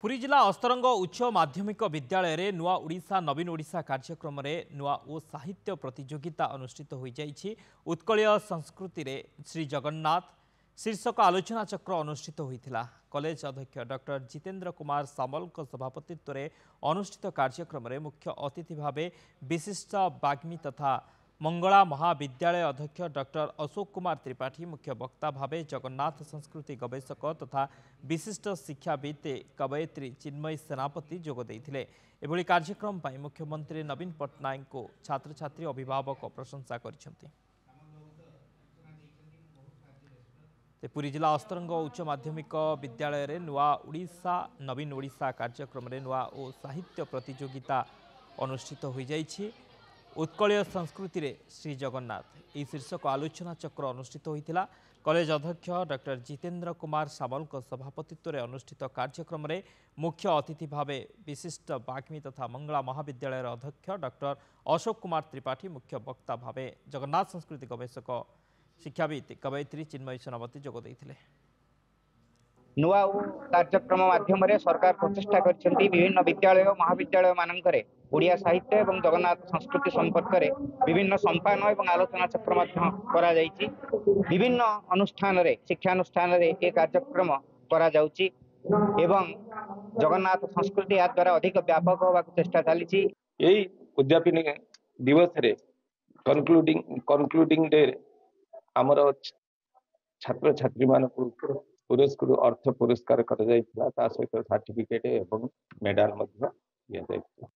पुरी जिला अस्तरंग उच्च माध्यमिक विद्यालय रे नुआ ओडिशा नवीन ओडिशा कार्यक्रम रे नुआ ओ साहित्य प्रतियोगिता अनुष्ठित हो जाइछि। उत्कलीय संस्कृति रे श्री जगन्नाथ शीर्षक आलोचना चक्र अनुष्ठित होइथिला। कॉलेज अध्यक्ष डॉक्टर जितेंद्र कुमार सामल सभापतित्व रे अनुष्ठित कार्यक्रम रे मुख्य अतिथि भावे विशिष्ट बाग्मी तथा मंगला महाविद्यालय अध्यक्ष डॉक्टर अशोक कुमार त्रिपाठी, मुख्य वक्ता भावे जगन्नाथ संस्कृति गवेषक तथा विशिष्ट शिक्षाविद कवयित्री चिन्मयी सेनापति जोग देइथिले। एभली कार्यक्रम पाई मुख्यमंत्री नवीन पट्टनायक को छात्र छात्री अभिभावक प्रशंसा करिसेंति। पुरी जिला अस्तरंग उच्च माध्यमिक विद्यालय रे नुआ ओडिशा नवीन ओडिशा कार्यक्रम रे नुआ ओ साहित्य प्रतियोगिता अनुष्ठित हो जाइछि। उत्कलीय संस्कृति रे श्री जगन्नाथ शीर्षक आलोचना चक्र अनुष्ठित होइथिला। कॉलेज अध्यक्ष डॉक्टर जितेंद्र कुमार सामल सभापतित्व रे अनुष्ठित कार्यक्रम रे मुख्य अतिथि भावे विशिष्ट बाग्मी तथा मंगला महाविद्यालय अध्यक्ष डॉक्टर अशोक कुमार त्रिपाठी, मुख्य वक्ता भावे जगन्नाथ संस्कृति गवेषक शिक्षाविद कवयित्री चिन्मयी सेनापति जोग देइथिले। नुआ कार्यक्रम माध्यम सरकार प्रचेषा कर विभिन्न विद्यालय महाविद्यालय मानकरे ओडिया साहित्य और जगन्नाथ संस्कृति संपर्क में विभिन्न संपादन और आलोचना चक्र विभिन्न अनुष्ठान शिक्षानुष्ठान ये कार्यक्रम करा जाउची एवं जगन्नाथ संस्कृति या द्वारा अधिक व्यापक होगा चेष्टा चली। यही उद्यापनी दिवस रे कनक्लूडिंग डे आमर छात्र छात्री मान पुरस्कृत अर्थ पुरस्कार कर सहित सर्टिफिकेट एवं मेडल दिया।